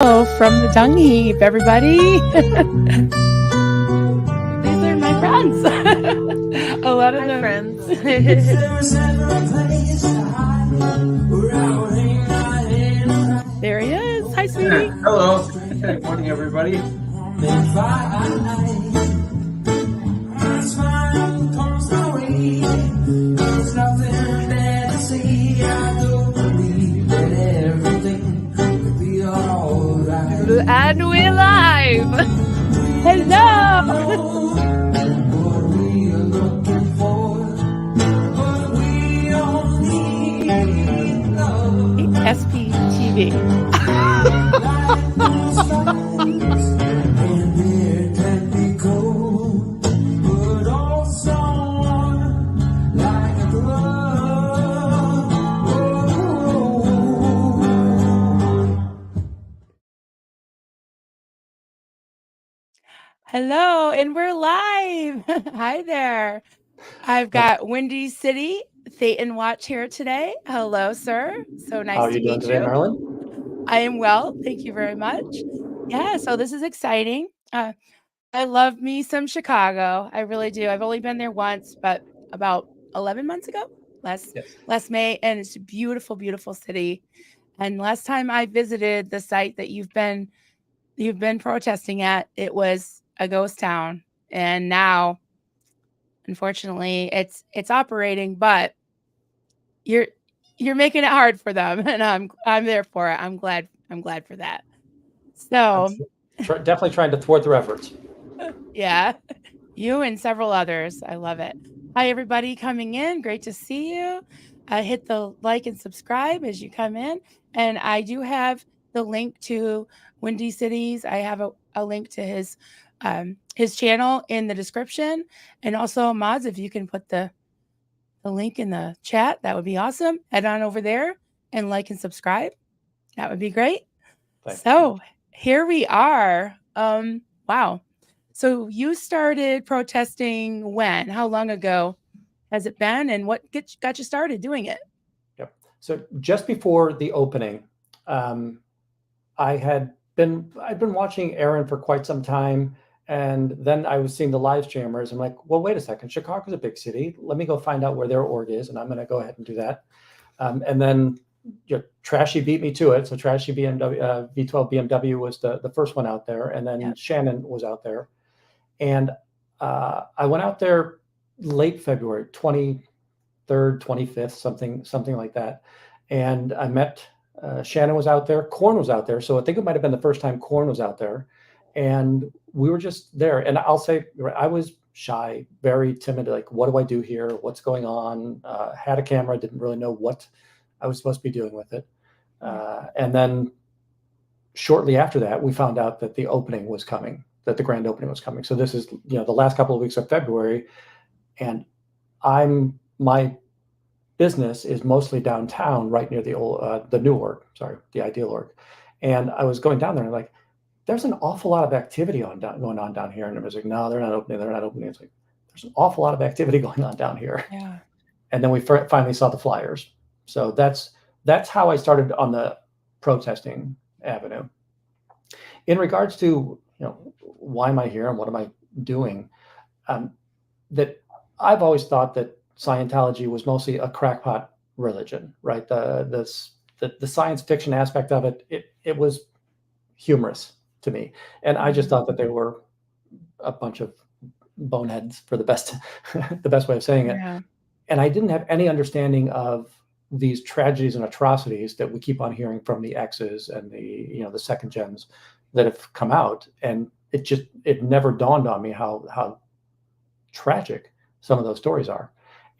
Hello from the dung heap, everybody. These are my friends. A lot of them. Friends. There he is. Hi, sweetie. Hello. Good morning, everybody. And we're live. Hello. SPTV. Hello, and we're live. Hi there. I've got Windy City Thetan Watch here today. Hello, sir. So nice How are to you doing meet today, you. Marilyn? I am well. Thank you very much. Yeah, so this is exciting. I love me some Chicago. I really do. I've only been there once, but about 11 months ago, last May, and it's a beautiful, beautiful city. And last time I visited the site that you've been protesting at, it was a ghost town. And now, unfortunately, it's operating, but you're making it hard for them, and I'm there for it. I'm glad for that. So Definitely trying to thwart their efforts. yeah, you and several others. I love it. Hi, everybody coming in. Great to see you. Hit the like and subscribe as you come in. And I do have the link to Windy Cities. I have a link to his channel in the description. And also, mods, if you can put the link in the chat, that would be awesome. Head on over there and like and subscribe. That would be great. So here we are. Wow. So you started protesting when? How long ago has it been? And what got you started doing it? Yep. So just before the opening, I'd been watching Aaron for quite some time. And then I was seeing the live streamers. I'm like, well, wait a second. Chicago's a big city. Let me go find out where their org is. And I'm going to go ahead and do that. And then Trashy beat me to it. So Trashy BMW, V12 BMW was the first one out there. And then Shannon was out there. And I went out there late February, 23rd, 25th, something like that. And I met Shannon was out there. Korn was out there. So I think it might have been the first time Korn was out there. And we were just there. And I'll say I was shy, very timid. Like, what do I do here? What's going on? Had a camera, didn't really know what I was supposed to be doing with it. And then shortly after that, we found out that the opening was coming, that the grand opening was coming. So this is, the last couple of weeks of February, and my business is mostly downtown, right near the old, the new org, the Ideal org. And I was going down there and like, there's an awful lot of activity going on down here. And I was like, no, they're not opening. It's like, there's an awful lot of activity going on down here. Yeah. And then we finally saw the flyers. So that's how I started on the protesting avenue. In regards to, why am I here and what am I doing? That I've always thought that Scientology was mostly a crackpot religion, right? The science fiction aspect of it was humorous to me, and I just thought that they were a bunch of boneheads, for the best way of saying it. Yeah. And I didn't have any understanding of these tragedies and atrocities that we keep on hearing from the X's and the second gens that have come out, and it never dawned on me how tragic some of those stories are.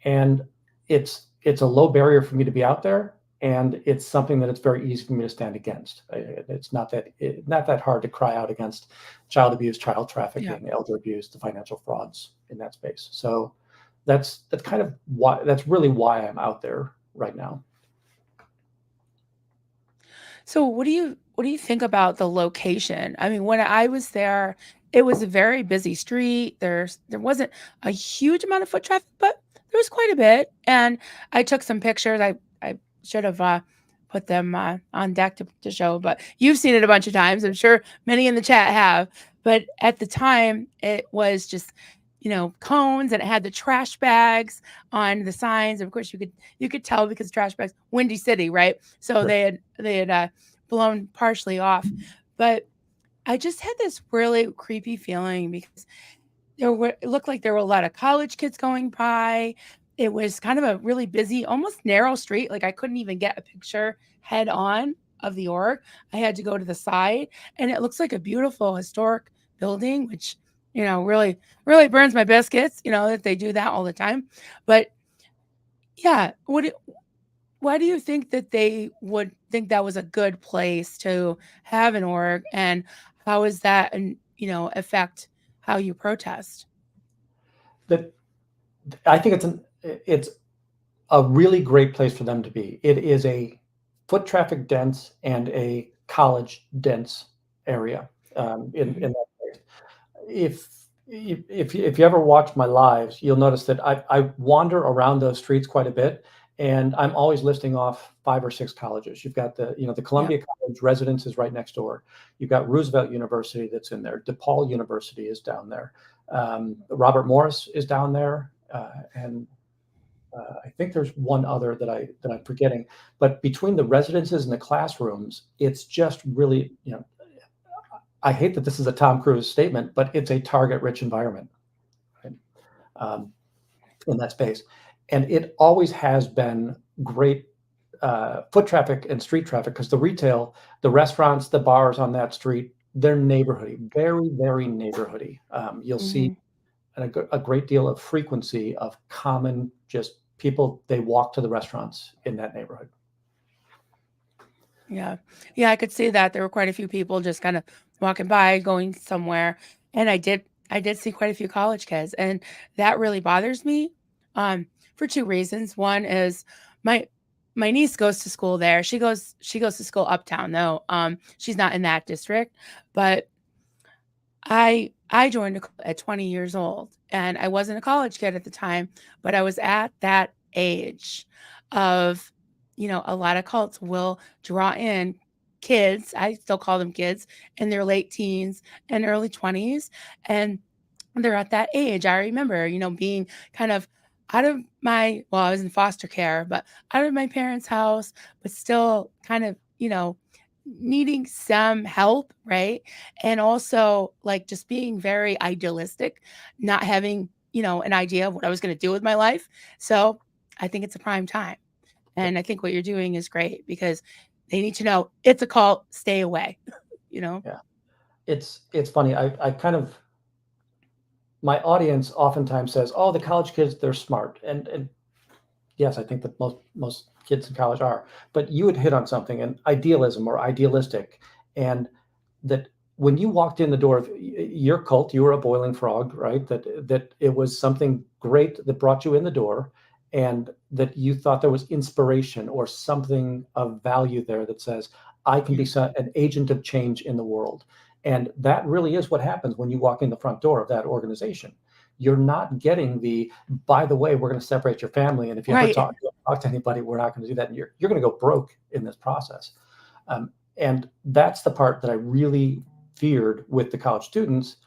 And it's a low barrier for me to be out there, and it's something that it's very easy for me to stand against. It's not that hard to cry out against child abuse, child trafficking, elder abuse, the financial frauds in that space. So that's kind of why, that's really why I'm out there right now. So what do you think about the location? I mean, when I was there, it was a very busy street. There wasn't a huge amount of foot traffic, but there was quite a bit. And I took some pictures. I should have put them on deck to show. But you've seen it a bunch of times. I'm sure many in the chat have. But at the time, it was just, cones, and it had the trash bags on the signs. Of course, you could tell because trash bags, Windy City, right? So Sure. they had blown partially off. But I just had this really creepy feeling because it looked like there were a lot of college kids going by. It was kind of a really busy, almost narrow street. Like I couldn't even get a picture head on of the org. I had to go to the side, and it looks like a beautiful historic building, which really really burns my biscuits. That they do that all the time. But yeah, why do you think that they would think that was a good place to have an org, and how is that, and affect how you protest? That I think it's a really great place for them to be. It is a foot traffic dense and a college dense area in that place. If you ever watch my lives, you'll notice that I wander around those streets quite a bit, and I'm always listing off 5 or 6 colleges. You've got the Yep. Columbia College residence is right next door. You've got Roosevelt University that's in there. DePaul University is down there. Robert Morris is down there, and I think there's one other that I'm forgetting. But between the residences and the classrooms, it's just really, I hate that this is a Tom Cruise statement, but it's a target-rich environment, right? In that space, and it always has been great foot traffic and street traffic because the retail, the restaurants, the bars on that street, they're neighborhoody, very, very neighborhoody. You'll see Mhm. a great deal of frequency of common just people. They walk to the restaurants in that neighborhood. Yeah. Yeah, I could see that. There were quite a few people just kind of walking by, going somewhere. And I did see quite a few college kids, and that really bothers me for two reasons. One is my my niece goes to school there. She goes to school uptown though. She's not in that district, but I joined at 20 years old, and I wasn't a college kid at the time, but I was at that age of, a lot of cults will draw in kids. I still call them kids in their late teens and early 20s. And they're at that age. I remember, being kind of I was in foster care, but out of my parents' house, but still kind of, needing some help, right? And also like just being very idealistic, not having, an idea of what I was going to do with my life. So I think it's a prime time. Yep. And I think what you're doing is great because they need to know it's a cult, stay away, you know? Yeah, it's funny. I kind of my audience oftentimes says, "Oh, the college kids, they're smart," and yes, I think that most kids in college are. But you would hit on something, and idealism or idealistic, and that when you walked in the door of your cult, you were a boiling frog, right? That it was something great that brought you in the door, and that you thought there was inspiration or something of value there that says, I can be an agent of change in the world. And that really is what happens when you walk in the front door of that organization. You're not getting the, by the way, we're going to separate your family. And if you ever Right. talk to anybody, we're not going to do that. And you're going to go broke in this process. And that's the part that I really feared with the college students.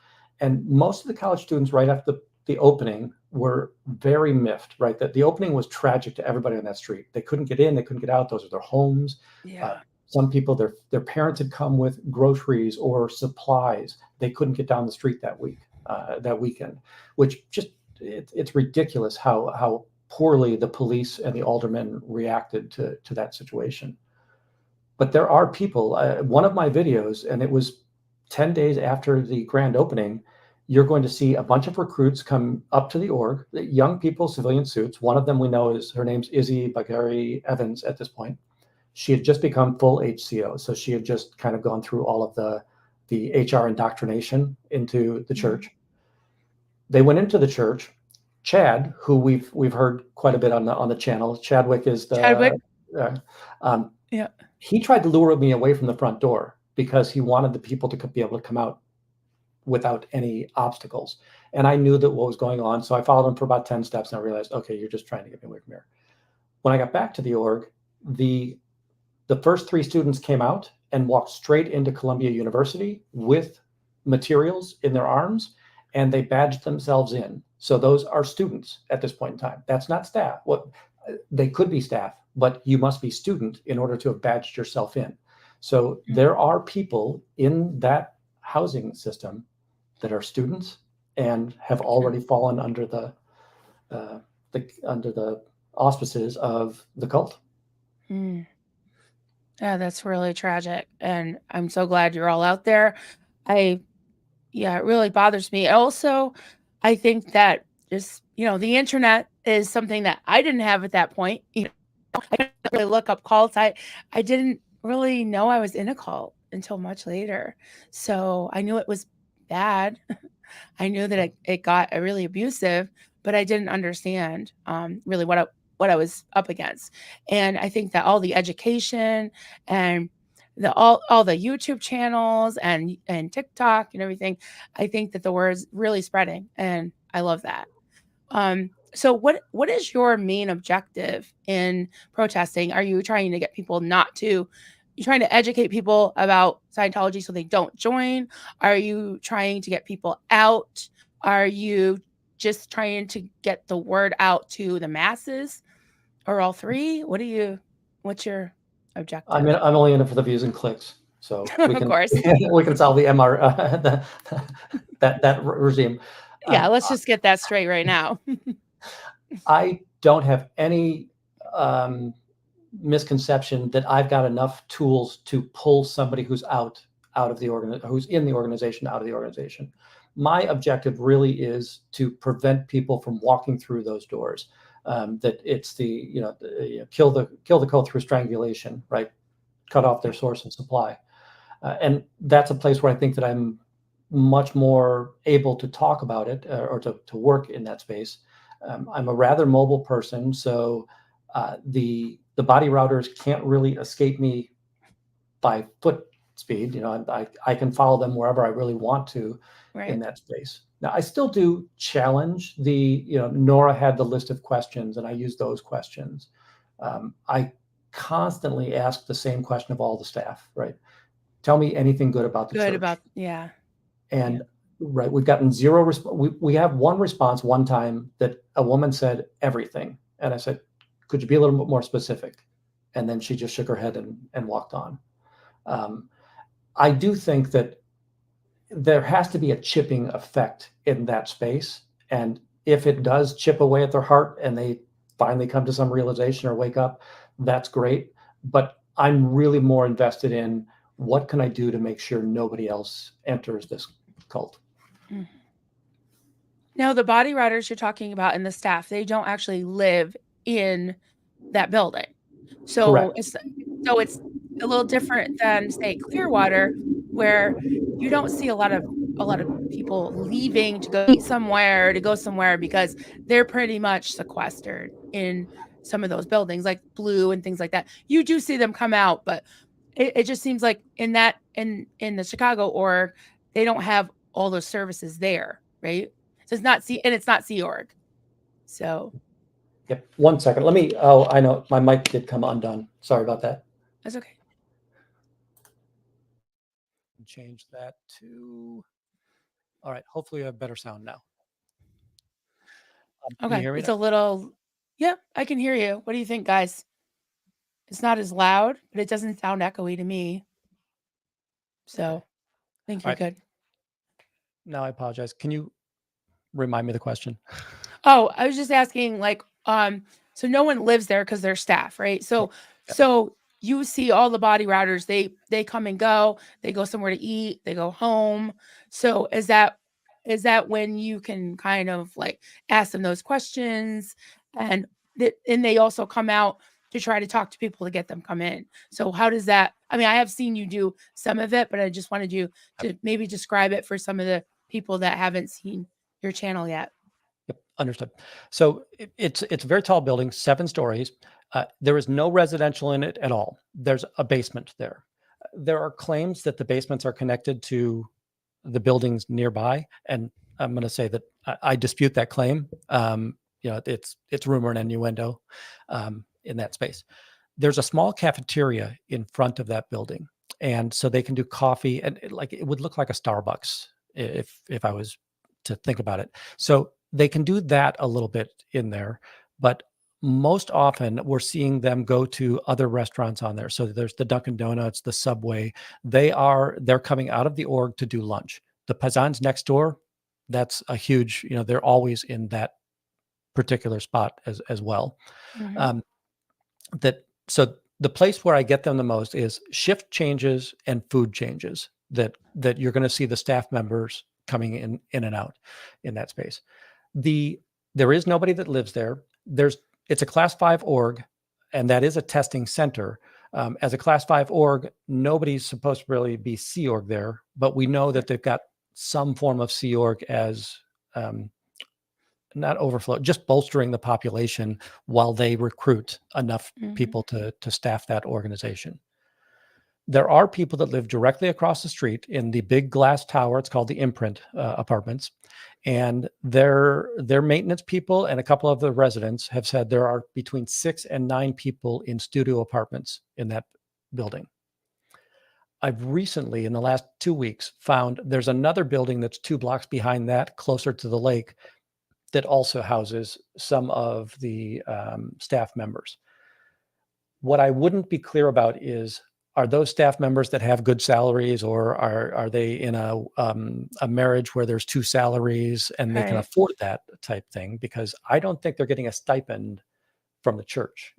And most of the college students, right after the opening, were very miffed, right? That the opening was tragic to everybody on that street. They couldn't get in, they couldn't get out. Those are their homes. Uh, Yeah. some people, their parents had come with groceries or supplies. They couldn't get down the street that weekend, which just it's ridiculous how poorly the police and the aldermen reacted to that situation. But there are people. One of my videos, and it was 10 days after the grand opening, you're going to see a bunch of recruits come up to the org, young people, civilian suits. One of them we know her name's Izzy Bagari Evans at this point. She had just become full HCO. So she had just kind of gone through all of the HR indoctrination into the church. They went into the church. Chad, who we've heard quite a bit on the channel, Chadwick is Chadwick. um, Yeah. he tried to lure me away from the front door because he wanted the people to be able to come out without any obstacles. And I knew that what was going on. So I followed him for about 10 steps and I realized, okay, you're just trying to get me away from here. When I got back to the org, the The first 3 students came out and walked straight into Columbia University with materials in their arms, and they badged themselves in. So those are students at this point in time. That's not staff. What they could be staff, but you must be student in order to have badged yourself in. So there are people in that housing system that are students and have already fallen under the auspices of the cult. Mm. Yeah, that's really tragic, and I'm so glad you're all out there. Yeah, it really bothers me. Also, I think that just, the internet is something that I didn't have at that point. I couldn't really look up cults. I didn't really know I was in a cult until much later. So I knew it was bad. I knew that it got really abusive, but I didn't understand really what I was up against. And I think that all the education and all the YouTube channels and TikTok and everything, I think that the word is really spreading, and I love that. So what is your main objective in protesting? Are you trying to get people not to? You trying to educate people about Scientology so they don't join? Are you trying to get people out? Are you just trying to get the word out to the masses, or all three? What's your objective? I'm only in it for the views and clicks, so we Of can course. we can solve the MR that regime. Yeah, let's just get that straight right now. I don't have any misconception that I've got enough tools to pull somebody who's who's in the organization out of the organization. My objective really is to prevent people from walking through those doors. That it's kill the cult through strangulation, right? Cut off their source and supply, and that's a place where I think that I'm much more able to talk about it or to work in that space. I'm a rather mobile person, so the body routers can't really escape me by foot speed. I can follow them wherever I really want to in that space. Now, I still do challenge Nora had the list of questions, and I use those questions. I constantly ask the same question of all the staff, right? Tell me anything good about the church. Yeah. And right, we've gotten zero response. We have one response one time that a woman said everything. And I said, could you be a little bit more specific? And then she just shook her head and walked on. I do think that there has to be a chipping effect in that space. And if it does chip away at their heart and they finally come to some realization or wake up, that's great. But I'm really more invested in what can I do to make sure nobody else enters this cult. Now, the body routers you're talking about and the staff, they don't actually live in that building. So Correct. it's a little different than, say, Clearwater, where you don't see a lot of people leaving to go eat somewhere, to go somewhere, because they're pretty much sequestered in some of those buildings, like Blue and things like that. You do see them come out, but it just seems like in the Chicago org, they don't have all those services there, right? So it's not Sea Org. So. Yep. 1 second. I know my mic did come undone. Sorry about that. That's okay. Change that to. All right. Hopefully you have better sound now. Okay. Can you hear me it's now? A little. Yeah, I can hear you. What do you think, guys? It's not as loud, but it doesn't sound echoey to me. So okay. I think you're good. Now I apologize. Can you remind me the question? Oh, I was just asking, so no one lives there because they're staff, right? So you see all the body routers, they come and go, they go somewhere to eat, they go home. So is that when you can kind of ask them those questions, and they also come out to try to talk to people to get them come in? So how does that, I mean, I have seen you do some of it, but I just wanted you to maybe describe it for some of the people that haven't seen your channel yet. Yep, understood. So it's a very tall building, 7 stories. There is no residential in it at all. There's a basement there. There are claims that the basements are connected to the buildings nearby, and I'm going to say that I dispute that claim. It's rumor and innuendo in that space. there's a small cafeteria in front of that building, and so they can do coffee, and it would look like a Starbucks if I was to think about it. So they can do that a little bit in there, but most often we're seeing them go to other restaurants on there. So there's the Dunkin' Donuts, the Subway. They're coming out of the org to do lunch. The Paisans next door, that's a huge, they're always in that particular spot as well. Mhm. Um, so the place where I get them the most is shift changes and food changes that you're going to see the staff members coming in and out in that space. There is nobody that lives there. It's a class 5 org, and that is a testing center. As a class 5 org, nobody's supposed to really be Sea Org there, but we know that they've got some form of Sea Org as not overflow, just bolstering the population while they recruit enough people to staff that organization. There are people that live directly across the street in the big glass tower. It's called the Imprint Apartments. And their maintenance people and a couple of the residents have said there are between 6 and 9 people in studio apartments in that building. I've recently, in the last 2 weeks, found there's another building that's 2 blocks behind that, closer to the lake, that also houses some of the staff members. What I wouldn't be clear about is, are those staff members that have good salaries, or are they in a marriage where there's 2 salaries and they can afford that type thing? Because I don't think they're getting a stipend from the church.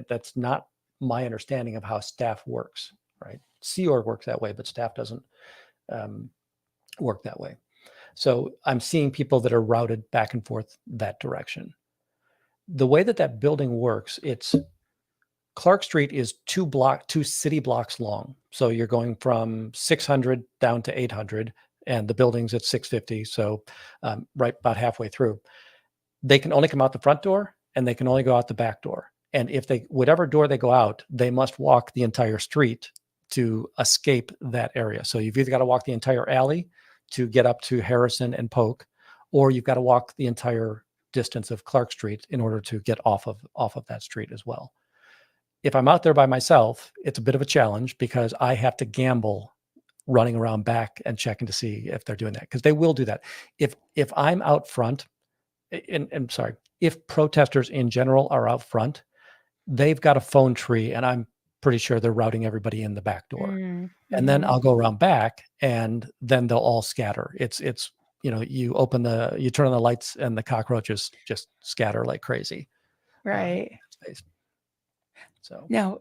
That's not my understanding of how staff works, right? Sea Org works that way, but staff doesn't work that way. So I'm seeing people that are routed back and forth that direction. The way that building works, Clark Street is 2 city blocks long. So you're going from 600 down to 800, and the building's at 650. So right about halfway through, they can only come out the front door, and they can only go out the back door. And if whatever door they go out, they must walk the entire street to escape that area. So you've either got to walk the entire alley to get up to Harrison and Polk, or you've got to walk the entire distance of Clark Street in order to get off of that street as well. If I'm out there by myself, it's a bit of a challenge because I have to gamble running around back and checking to see if they're doing that, because they will do that. If I'm out front, and sorry, if protesters in general are out front, they've got a phone tree, and I'm pretty sure they're routing everybody in the back door. And then I'll go around back, and then they'll all scatter. It's you turn on the lights, and the cockroaches just scatter like crazy. Right. So now,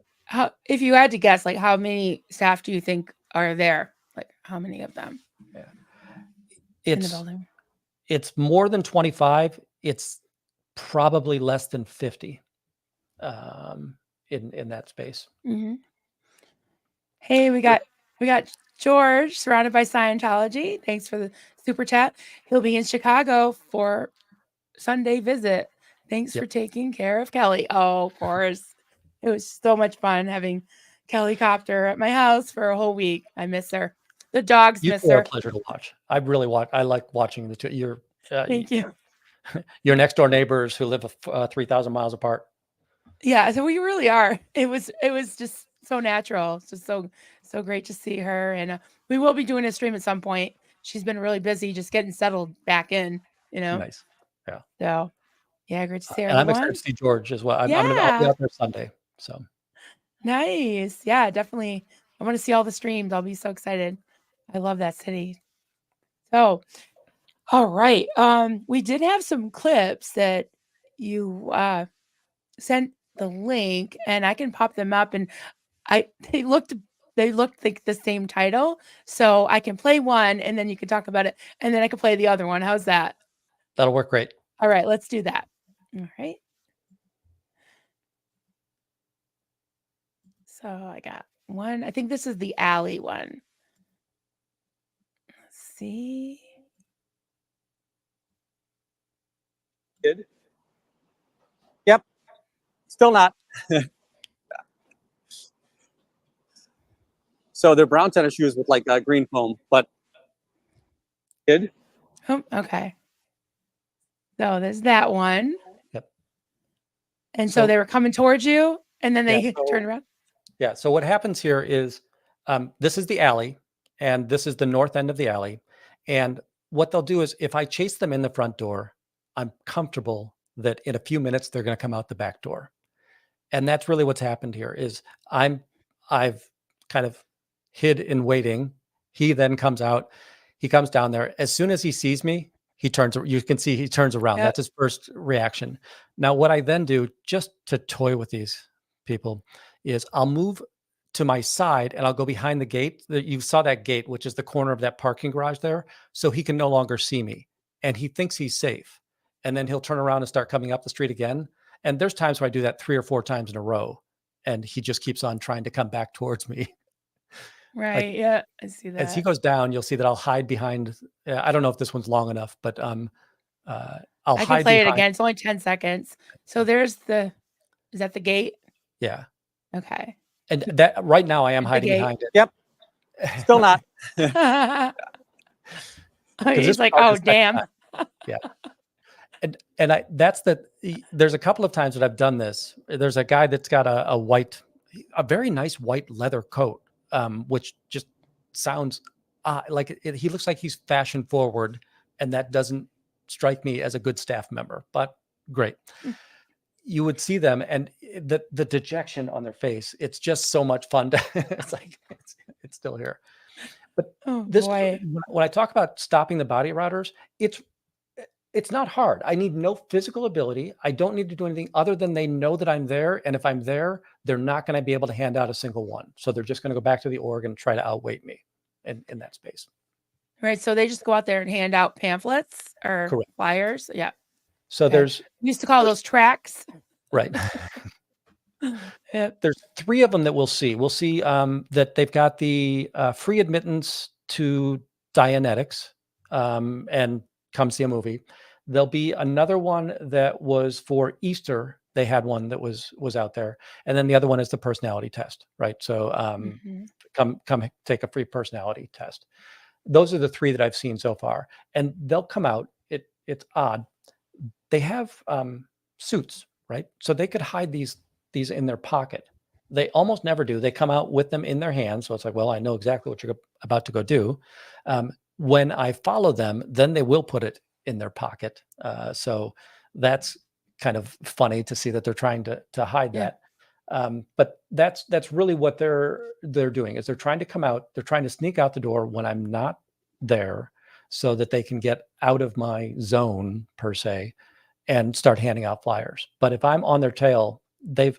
if you had to guess, like, how many staff do you think are there? Like, how many of them? Yeah. In the building? It's more than 25. It's probably less than 50 in that space. Mm-hmm. Hey, we got George, surrounded by Scientology. Thanks for the super chat. He'll be in Chicago for Sunday visit. Thanks for taking care of Kelly. Oh, of course. It was so much fun having Kelly Copter at my house for a whole week. I miss her. The dogs miss her. A pleasure to watch. I like watching the two. Thank you. Your next door neighbors who live 3,000 miles apart. Yeah, so we really are. It was just so natural. It's just so great to see her, and we will be doing a stream at some point. She's been really busy just getting settled back in. Nice. Yeah. So yeah, great to see her. And I'm excited to see George as well. I'll be out there Sunday. So nice. Yeah, definitely. I want to see all the streams. I'll be so excited. I love that city. So, all right. We did have some clips that you sent the link, and I can pop them up, and they looked like the same title, so I can play one and then you can talk about it, and then I can play the other one. How's that? That'll work great. All right, let's do that. All right. So I got one. I think this is the alley one. Let's see. Kid. Yep. Still not. So they're brown tennis shoes with like green foam, but kid. Oh, okay. So there's that one. Yep. And so they were coming towards you, And then Yeah, they turn around. Yeah. So what happens here is this is the alley, and this is the north end of the alley. And what they'll do is if I chase them in the front door, I'm comfortable that in a few minutes they're going to come out the back door. And that's really what's happened here is I've kind of hid in waiting. He then comes out. He comes down there. As soon as he sees me, he turns. You can see he turns around. Yep. That's his first reaction. Now, what I then do, just to toy with these people, is I'll move to my side and I'll go behind the gate. You saw that gate, which is the corner of that parking garage there, so he can no longer see me, and he thinks he's safe. And then he'll turn around and start coming up the street again. And there's times where I do that 3 or 4 times in a row, and he just keeps on trying to come back towards me. Right. Like, Yeah. I see that. as he goes down, you'll see that I'll hide behind. I don't know if this one's long enough, but I'll I can hide play it behind. again. It's only 10 seconds. So there's is that the gate? Yeah. Okay. And that right now I am hiding gate. behind it. Yep. Still not. He's like, oh, damn. Yeah. And there's a couple of times that I've done this. There's a guy that's got a very nice white leather coat, which just sounds like he looks like he's fashion forward, and that doesn't strike me as a good staff member, but great. You would see them and the dejection on their face. It's just so much fun. It's like, it's still here. But when I talk about stopping the body routers, it's not hard. I need no physical ability. I don't need to do anything other than they know that I'm there. And if I'm there, they're not going to be able to hand out a single one. So they're just going to go back to the org and try to outweight me in that space. Right. So they just go out there and hand out pamphlets or Correct. flyers. Yeah. So we used to call those tracks. Right. Yep. There's 3 of them that we'll see. We'll see that they've got the free admittance to Dianetics and come see a movie. There'll be another one that was for Easter. They had one that was out there. And then the other one is the personality test, right? So come take a free personality test. Those are the 3 that I've seen so far. And they'll come out. It's odd. They have suits, right? So they could hide these in their pocket. They almost never do. They come out with them in their hands. So it's like, well, I know exactly what you're about to go do. When I follow them, then they will put it in their pocket. So that's kind of funny to see that they're trying to hide that. But that's really what they're doing is they're trying to come out. They're trying to sneak out the door when I'm not there so that they can get out of my zone per se and start handing out flyers. But if I'm on their tail, they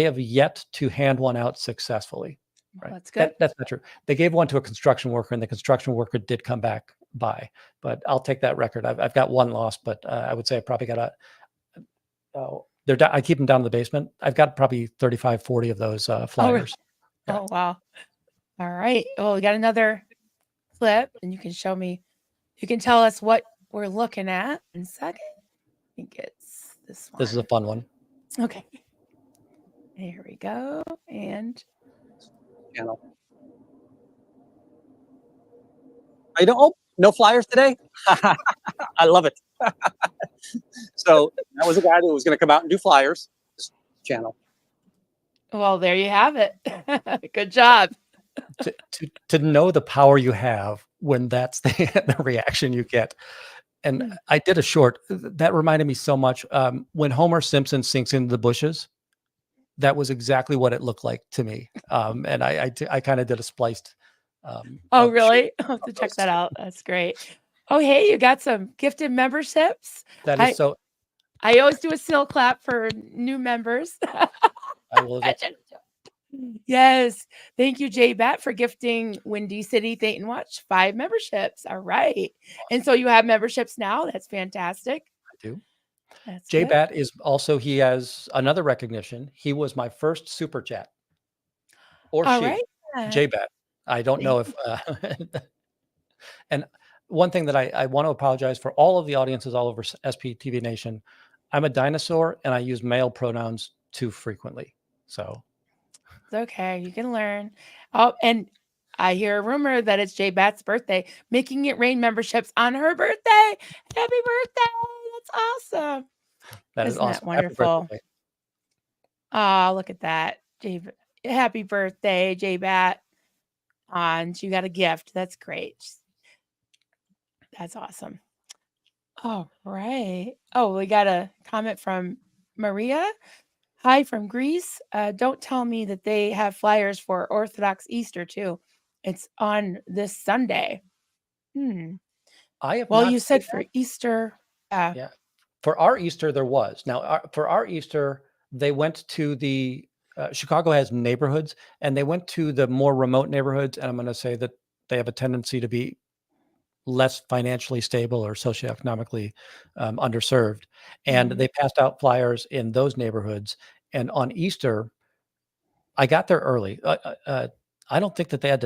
have yet to hand one out successfully. Right. That's good. That's not true. They gave one to a construction worker, and the construction worker did come back by. But I'll take that record. I've got one loss, but I would say I probably got I keep them down in the basement. I've got probably 35, 40 of those flyers. Oh, wow. All right. Well, we got another clip, and you can show me. You can tell us what we're looking at in a second. I think it's this one. This is a fun one. Okay. Here we go. And Channel. I don't. Oh, no flyers today. I love it. So that was a guy that was going to come out and do flyers. This channel. well, there you have it. Good job. To know the power you have when that's the reaction you get. And I did a short that reminded me so much. When Homer Simpson sinks into the bushes, that was exactly what it looked like to me. And I kind of did a spliced. Oh, really? I'll have to check that out. That's great. Oh, hey, you got some gifted memberships. That is so. I always do a seal clap for new members. I will. Yes. Thank you, Jay Bat, for gifting Windy City Think & Watch 5 memberships. All right. And so you have memberships now. That's fantastic. I do. That's Jay good. Bat is also, he has another recognition. He was my first super chat. Or All she. right. Jay Bat. I don't know if. And one thing that I want to apologize for all of the audiences all over SPTV Nation. I'm a dinosaur and I use male pronouns too frequently. So. It's okay. You can learn. Oh, and I hear a rumor that it's Jay Bat's birthday. Making It Rain memberships on her birthday. Happy birthday. That's awesome. That is Isn't awesome. that wonderful? Oh, look at that. Happy birthday, J Bat. And you got a gift. That's great. That's awesome. All right. Oh, we got a comment from Maria. Hi from Greece. Don't tell me that they have flyers for Orthodox Easter too. It's on this Sunday. I have Well, not you seen said for that. Easter. Yeah. For our Easter, there was. Now, for our Easter, they went to the Chicago has neighborhoods, and they went to the more remote neighborhoods. And I'm going to say that they have a tendency to be less financially stable or socioeconomically underserved. And Mhm. they passed out flyers in those neighborhoods. And on Easter, I got there early. I don't think that they had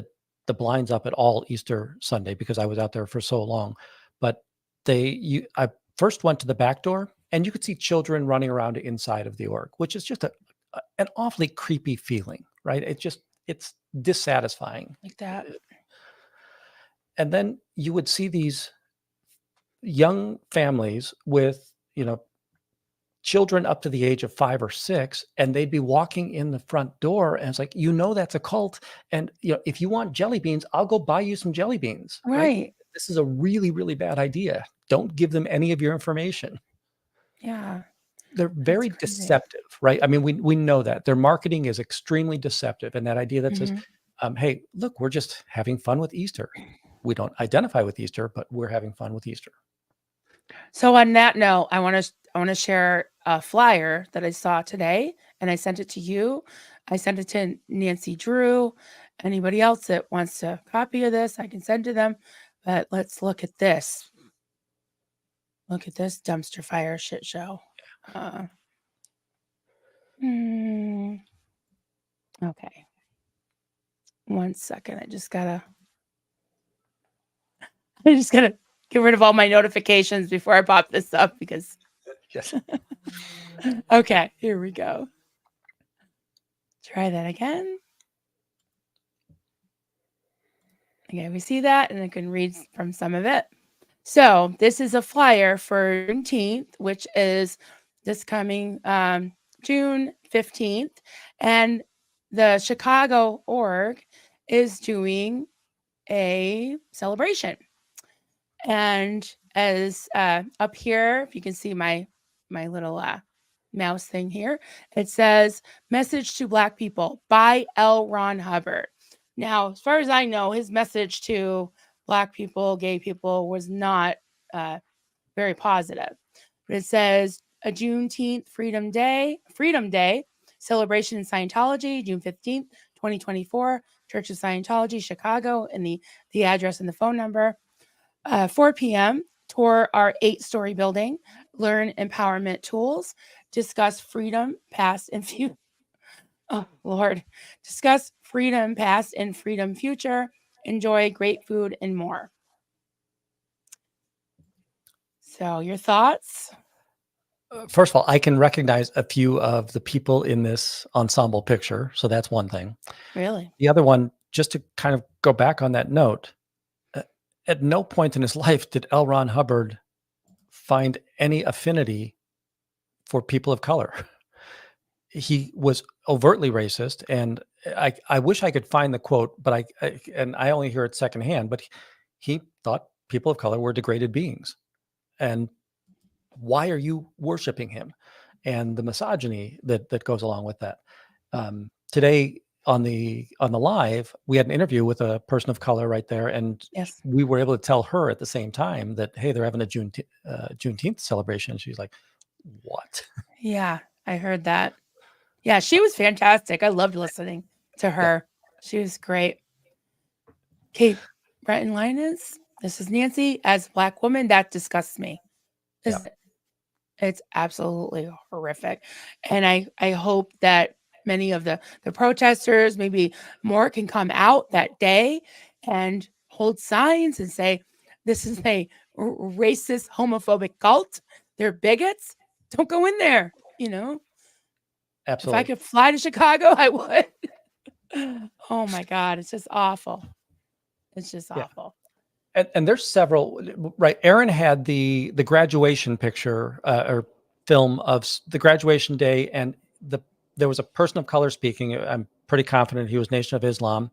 the blinds up at all Easter Sunday because I was out there for so long. But I first went to the back door, and you could see children running around inside of the org, which is just an awfully creepy feeling, right? It's dissatisfying. Like that. And then you would see these young families with, children up to the age of 5 or 6, and they'd be walking in the front door, and it's like, that's a cult. And if you want jelly beans, I'll go buy you some jelly beans, right? Right. This is a really, really bad idea. Don't give them any of your information. Yeah. They're very crazy. deceptive, right? I mean, we know that their marketing is extremely deceptive, and that idea that says, hey, look, we're just having fun with Easter. We don't identify with Easter, but we're having fun with Easter. So on that note, I want to share a flyer that I saw today, and I sent it to you. I sent it to Nancy Drew. Anybody else that wants a copy of this, I can send to them. But let's look at this. Look at this dumpster fire shit show. Okay. 1 second. I just gotta get rid of all my notifications before I pop this up because. Yes. Okay, here we go. Try that again. Okay, we see that, and I can read from some of it. So this is a flyer for Juneteenth, which is this coming June 15th. And the Chicago org is doing a celebration. And as up here, if you can see my little mouse thing here, it says, "Message to Black people by L. Ron Hubbard." Now, as far as I know, his message to Black people, gay people, was not very positive. But it says, "A Juneteenth Freedom Day celebration in Scientology, June 15th, 2024, Church of Scientology, Chicago," and the address and the phone number. 4 p.m., tour our 8-story building, learn empowerment tools, discuss freedom, past and future. Oh, Lord. Discuss freedom, past and freedom, future, enjoy great food, and more. So, your thoughts? First of all, I can recognize a few of the people in this ensemble picture. So that's one thing. Really? The other one, just to kind of go back on that note, at no point in his life did L. Ron Hubbard find any affinity for people of color. He was overtly racist, and I wish I could find the quote, but I only hear it secondhand. But he thought people of color were degraded beings, and why are you worshiping him? And the misogyny that goes along with that. Today on the live, we had an interview with a person of color right there, and Yes. we were able to tell her at the same time that, hey, they're having a Juneteenth celebration. And she's like, what? Yeah, I heard that. Yeah, she was fantastic. I loved listening to her. Yeah. She was great. Okay, Breton Linus, this is Nancy. As a Black woman, that disgusts me. Yeah. It's absolutely horrific. And I hope that many of the protesters, maybe more, can come out that day and hold signs and say, this is a racist, homophobic cult. They're bigots. Don't go in there, Absolutely. If I could fly to Chicago, I would. Oh my God, it's just awful. It's just awful. And there's several, right? Aaron had the graduation picture or film of the graduation day, and the there was a person of color speaking. I'm pretty confident he was Nation of Islam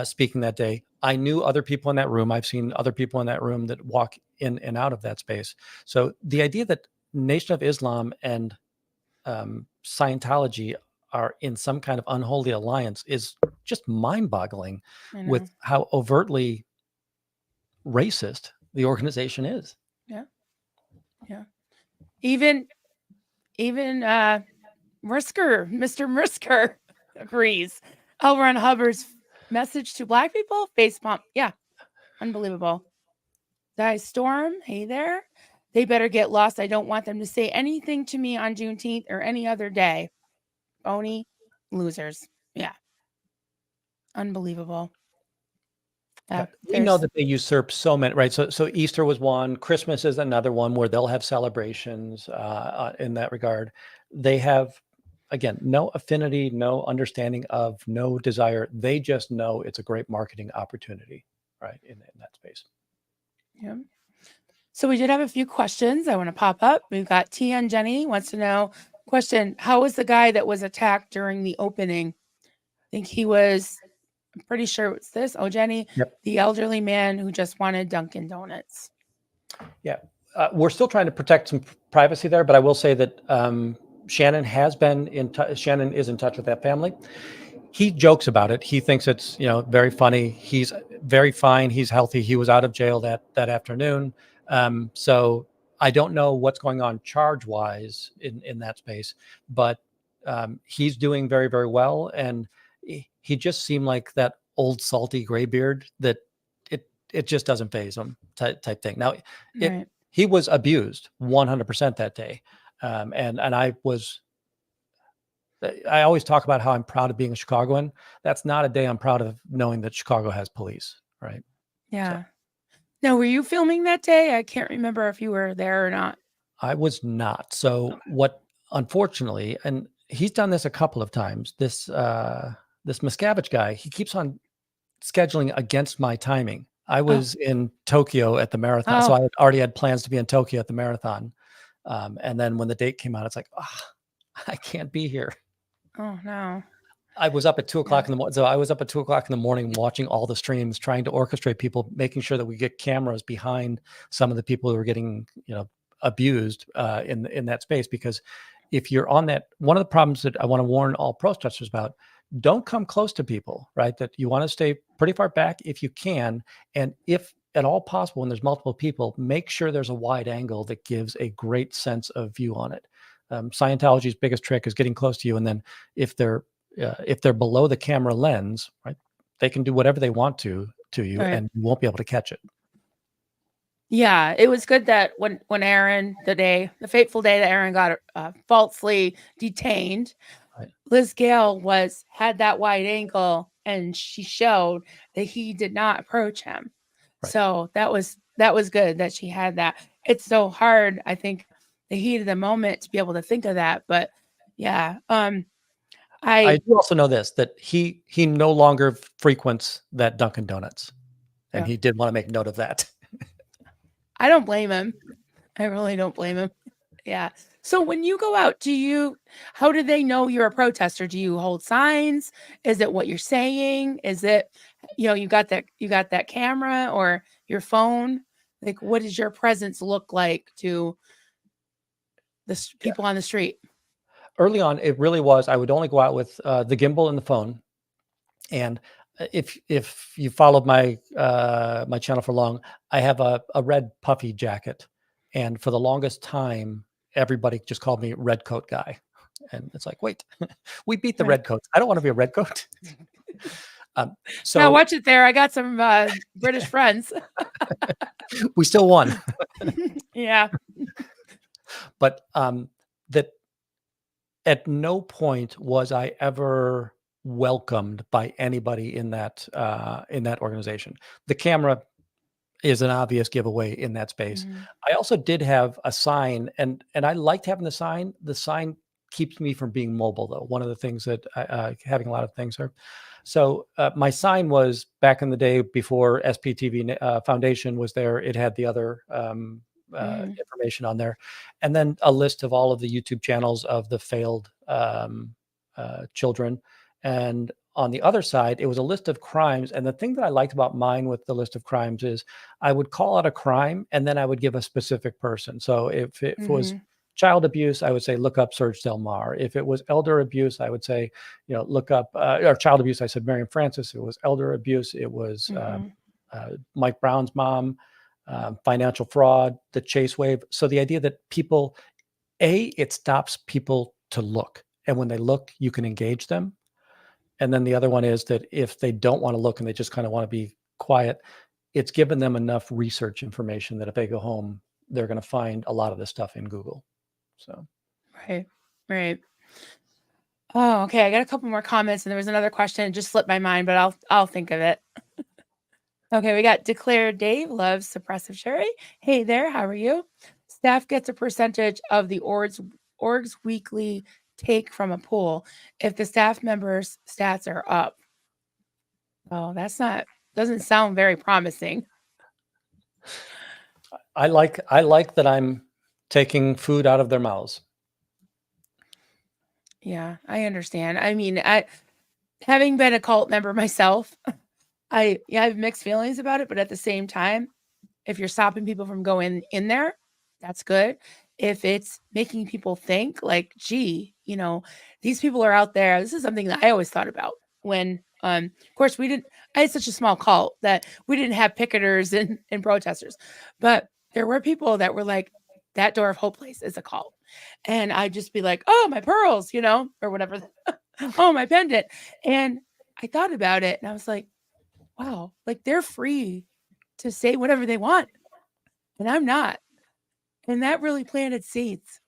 speaking that day. I knew other people in that room. I've seen other people in that room that walk in and out of that space. So the idea that Nation of Islam and Scientology are in some kind of unholy alliance is just mind-boggling with how overtly racist the organization is. Yeah. Even Mr. Mrisker agrees. L. Ron Hubbard's message to Black people, face pump. Yeah, unbelievable. Guys, Storm, hey there. They better get lost. I don't want them to say anything to me on Juneteenth or any other day. Phony losers. Yeah. Unbelievable. We know that they usurp so many, right? So Easter was one, Christmas is another one where they'll have celebrations in that regard. They have, again, no affinity, no understanding of, no desire. They just know it's a great marketing opportunity, right, in that space. Yeah. So we did have a few questions I want to pop up. We've got TN Jenny wants to know, question, how was the guy that was attacked during the opening? I think he was, I'm pretty sure it's this. Oh, Jenny, the elderly man who just wanted Dunkin' Donuts. Yeah. We're still trying to protect some privacy there, but I will say that Shannon has been in touch. Shannon is in touch with that family. He jokes about it. He thinks it's, very funny. He's very fine. He's healthy. He was out of jail that afternoon. So I don't know what's going on charge-wise in that space, but he's doing very, very well. And he just seemed like that old salty graybeard that it just doesn't faze him type thing. Now, he was abused 100% that day. And I always talk about how I'm proud of being a Chicagoan. That's not a day I'm proud of knowing that Chicago has police, right? Yeah. So. Now, were you filming that day? I can't remember if you were there or not. I was not. So what, unfortunately, and he's done this a couple of times, this Miscavige guy, he keeps on scheduling against my timing. I was in Tokyo at the marathon. So I already had plans to be in Tokyo at the marathon. And then when the date came out, it's like, I can't be here. Oh, no. I was up at 2:00 in the morning. So I was up at 2:00 in the morning watching all the streams, trying to orchestrate people, making sure that we get cameras behind some of the people who are getting, abused in that space. Because if you're on that, one of the problems that I want to warn all protesters about, don't come close to people, right? That you want to stay pretty far back if you can. And if at all possible, when there's multiple people, make sure there's a wide angle that gives a great sense of view on it. Scientology's biggest trick is getting close to you. And then if they're below the camera lens, right, they can do whatever they want to you, and you won't be able to catch it. Yeah, it was good that when Aaron, the fateful day that Aaron got falsely detained, Liz Gale had that wide angle, and she showed that he did not approach him. Right. So that was good that she had that. It's so hard, I think, the heat of the moment to be able to think of that. But yeah, I do also know this, that he no longer frequents that Dunkin' Donuts, and he did want to make note of that. I don't blame him. I really don't blame him. Yeah. So when you go out, how do they know you're a protester? Do you hold signs? Is it what you're saying? Is it, you got that camera or your phone? Like, what does your presence look like to the people on the street? Early on, it really was, I would only go out with the gimbal and the phone. And if you followed my my channel for long, I have a red puffy jacket. And for the longest time, everybody just called me Red Coat Guy. And it's like, wait, we beat the red coats. I don't want to be a red coat. So now watch it there. I got some British friends. We still won. Yeah. But that at no point was I ever welcomed by anybody in that organization. The camera is an obvious giveaway in that space. Mm-hmm. I also did have a sign, and I liked having the sign. The sign keeps me from being mobile, though. One of the things that having a lot of things are. So my sign was back in the day before SPTV Foundation was there. It had the other information on there, and then a list of all of the YouTube channels of the failed children. And on the other side, it was a list of crimes. And the thing that I liked about mine with the list of crimes is I would call out a crime and then I would give a specific person. So if it was child abuse, I would say, look up Serge Delmar. If it was elder abuse, I would say, look up, or child abuse, I said Miriam Francis. It was elder abuse. It was Mike Brown's mom, financial fraud, the Chase wave. So the idea that people, it stops people to look. And when they look, you can engage them. And then the other one is that if they don't want to look and they just kind of want to be quiet, it's given them enough research information that if they go home, they're going to find a lot of this stuff in Google. So, right. Oh, okay. I got a couple more comments, and there was another question. It just slipped my mind, but I'll think of it. Okay, we got Declare Dave loves suppressive cherry. Hey there, how are you? Staff gets a percentage of the org's weekly take from a pool if the staff members' stats are up. Oh, doesn't sound very promising. I like that I'm taking food out of their mouths. Yeah, I understand. I mean, having been a cult member myself, I have mixed feelings about it, but at the same time, if you're stopping people from going in there, that's good. If it's making people think like, gee, these people are out there. This is something that I always thought about when, of course, I had such a small cult that we didn't have picketers and protesters, but there were people that were like, that Door of Hope place is a cult. And I'd just be like, oh, my pearls, or whatever. Oh, my pendant. And I thought about it and I was like, wow, like they're free to say whatever they want. And I'm not. And that really planted seeds,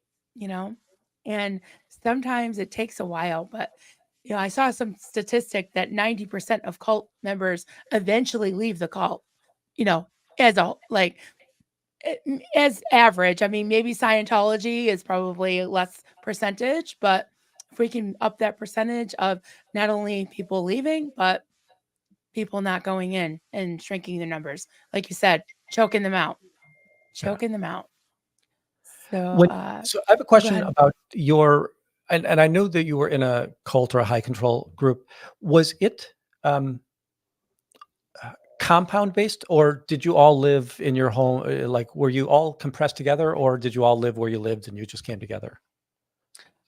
and sometimes it takes a while, but I saw some statistic that 90% of cult members eventually leave the cult, as as average. I mean, maybe Scientology is probably less percentage, but if we can up that percentage of not only people leaving, but people not going in and shrinking the numbers, like you said, choking them out. So, so I have a question about and I know that you were in a cult or a high control group. Was it compound based, or did you all live in your home? Like, were you all compressed together, or did you all live where you lived and you just came together?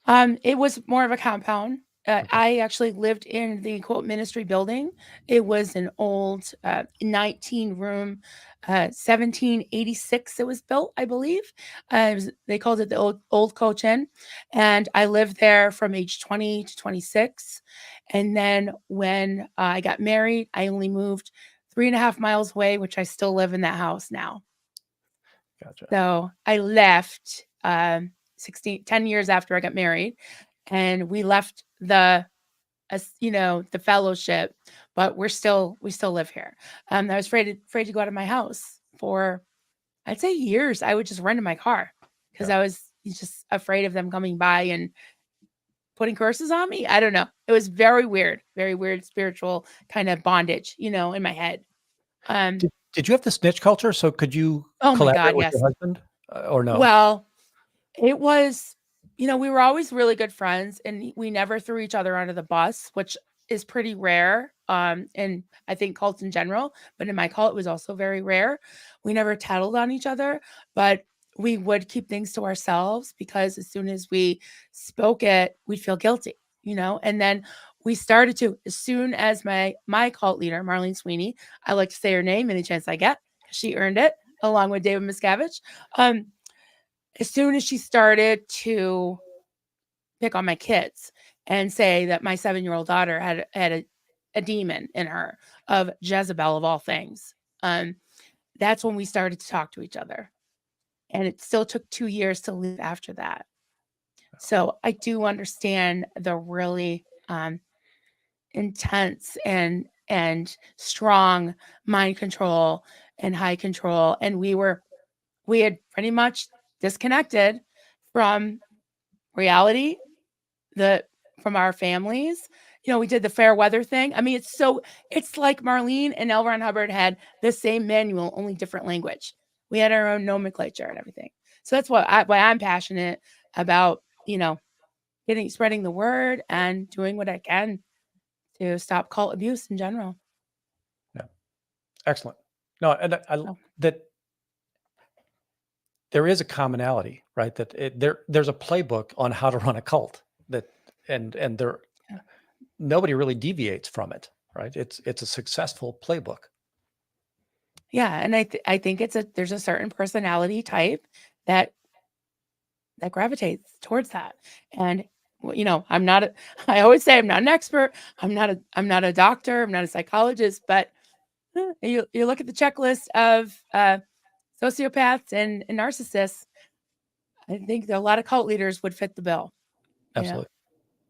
It was more of a compound. Okay. I actually lived in the quote ministry building. It was an old 19-room, 1786 it was built, I believe. They called it the old Coach Inn. And I lived there from age 20 to 26. And then when I got married, I only moved 3.5 miles away, which I still live in that house now. Gotcha. So I left 10 years after I got married, and we left the fellowship, but we still live here. I was afraid to go out of my house for, I'd say, years. I would just run in my car because I was just afraid of them coming by and putting curses on me. I don't know. It was very weird spiritual kind of bondage, in my head. Did you have the snitch culture? So could you collaborate with your husband or no? Well, it was, we were always really good friends and we never threw each other under the bus, which is pretty rare. And I think cults in general, but in my cult, it was also very rare. We never tattled on each other, but we would keep things to ourselves because as soon as we spoke it, we'd feel guilty, and then we started to, as soon as my cult leader, Marilyn Sweeney, I like to say her name any chance I get, she earned it along with David Miscavige. As soon as she started to pick on my kids and say that my 7-year-old daughter had a demon in her of Jezebel of all things, that's when we started to talk to each other. And it still took 2 years to leave after that. So I do understand the really intense and strong mind control and high control. And we had pretty much disconnected from reality, from our families. We did the fair weather thing. I mean, it's like Marlene and L. Ron Hubbard had the same manual, only different language. We had our own nomenclature and everything. So that's why I'm passionate about, spreading the word and doing what I can to stop cult abuse in general. Yeah. Excellent. No, and Oh. that there is a commonality, right? That there's a playbook on how to run a cult that, and there, Yeah. nobody really deviates from it, right? It's a successful playbook. Yeah, and I think there's a certain personality type that gravitates towards that. And I always say I'm not an expert. I'm not a doctor. I'm not a psychologist. But you look at the checklist of sociopaths and narcissists. I think that a lot of cult leaders would fit the bill. Absolutely.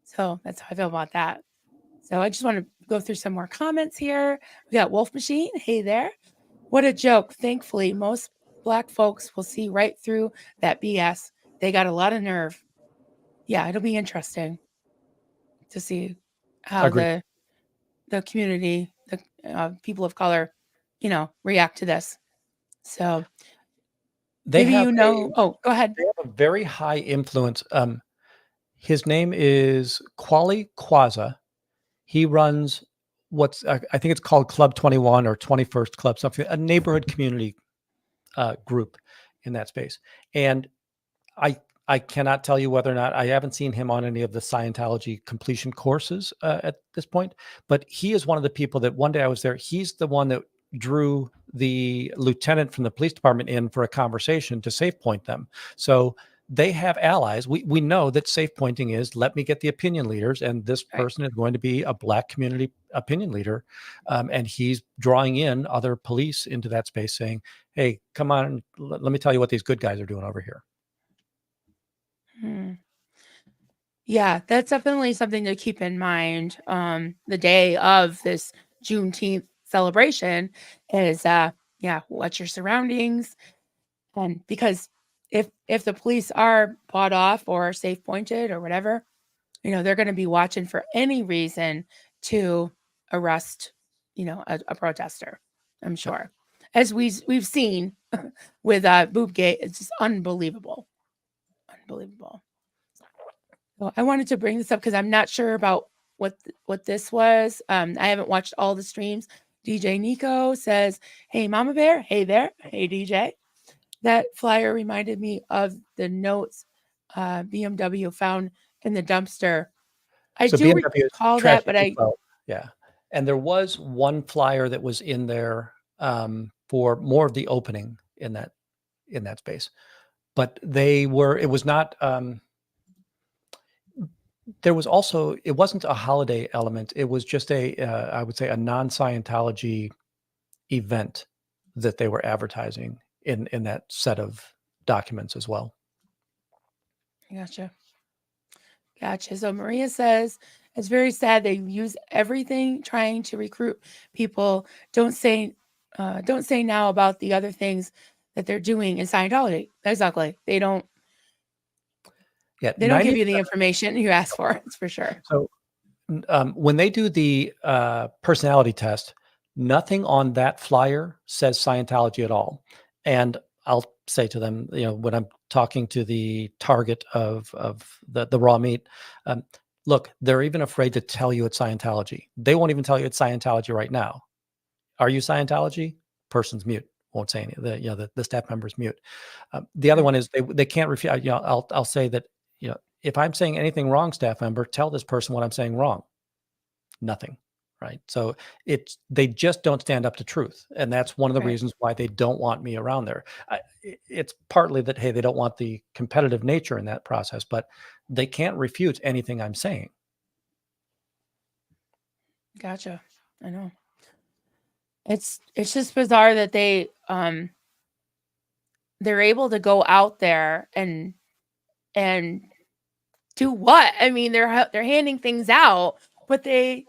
So that's how I feel about that. So I just want to go through some more comments here. We got Wolf Machine. Hey there. What a joke. Thankfully, most Black folks will see right through that BS. They got a lot of nerve. Yeah, it'll be interesting to see how Agreed. the community, the people of color, react to this. So They maybe have oh, go ahead. they have a very high influence. His name is Kwali Kwaza. He runs what's I think it's called Club 21 or 21st Club, something, a neighborhood community group in that space. And I cannot tell you whether or not, I haven't seen him on any of the Scientology completion courses at this point, but he is one of the people that one day I was there. He's the one that drew the lieutenant from the police department in for a conversation to safe point them. So they have allies. We know that safe pointing is, let me get the opinion leaders, and this Right. person is going to be a Black community opinion leader, and he's drawing in other police into that space, saying, "Hey, come on, let me tell you what these good guys are doing over here." Yeah, that's definitely something to keep in mind. The day of this Juneteenth celebration is, watch your surroundings. And because if the police are bought off or safe pointed or whatever, they're going to be watching for any reason to arrest, a protester. I'm sure, as we've seen with Boobgate, it's just unbelievable. So I wanted to bring this up because I'm not sure about what this was. I haven't watched all the streams. DJ Nico says, "Hey, Mama Bear. Hey there. Hey, DJ. That flyer reminded me of the notes BMW found in the dumpster. I So do BMW is recall Trash that, but I Depot. Yeah. And there was one flyer that was in there for more of the opening in that space. But it was not, there was also, it wasn't a holiday element. It was just I would say a non-Scientology event that they were advertising in that set of documents as well. Gotcha. So Maria says, it's very sad they use everything trying to recruit people. Don't say now about the other things that they're doing in Scientology. Exactly. They don't Yeah. give you the information you ask for. It's for sure. So when they do the personality test, nothing on that flyer says Scientology at all. And I'll say to them, when I'm talking to the target of the raw meat, look, they're even afraid to tell you it's Scientology. They won't even tell you it's Scientology right now. Are you Scientology? Person's mute. Won't say any. The staff member's mute. The other one is they can't refute. I'll say that if I'm saying anything wrong, staff member, tell this person what I'm saying wrong. Nothing. Right. So they just don't stand up to truth. And that's one of the reasons why they don't want me around there. It's partly that, hey, they don't want the competitive nature in that process, but they can't refute anything I'm saying. Gotcha. I know. It's just bizarre that they're able to go out there and do what? I mean, they're handing things out, but they're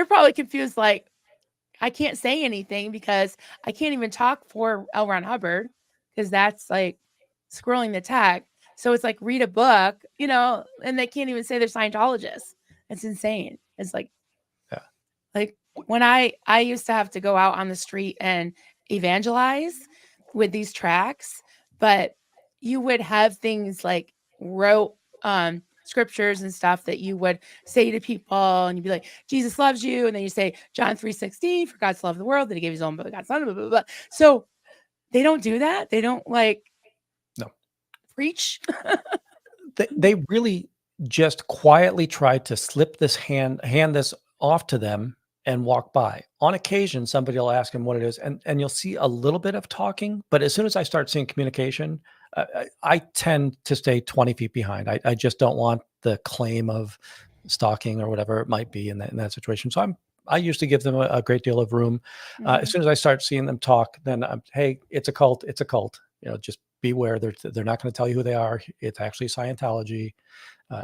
probably confused. Like, I can't say anything because I can't even talk for L. Ron Hubbard because that's like scrolling the tag. So it's like read a book, and they can't even say they're Scientologists. It's insane. It's like, like when I used to have to go out on the street and evangelize with these tracks, but you would have things like wrote scriptures and stuff that you would say to people, and you'd be like, Jesus loves you, and then you say John 3:16, for God so loved the world that he gave his own begotten son, blah, blah, blah. So they don't do that. They don't like No. preach. They really just quietly try to slip this hand this off to them and walk by. On occasion, somebody will ask him what it is, and you'll see a little bit of talking. But as soon as I start seeing communication, I tend to stay 20 feet behind. I just don't want the claim of stalking or whatever it might be in that situation. So I usually give them a great deal of room. As soon as I start seeing them talk, then hey, it's a cult. It's a cult. Just beware. They're not going to tell you who they are. It's actually Scientology.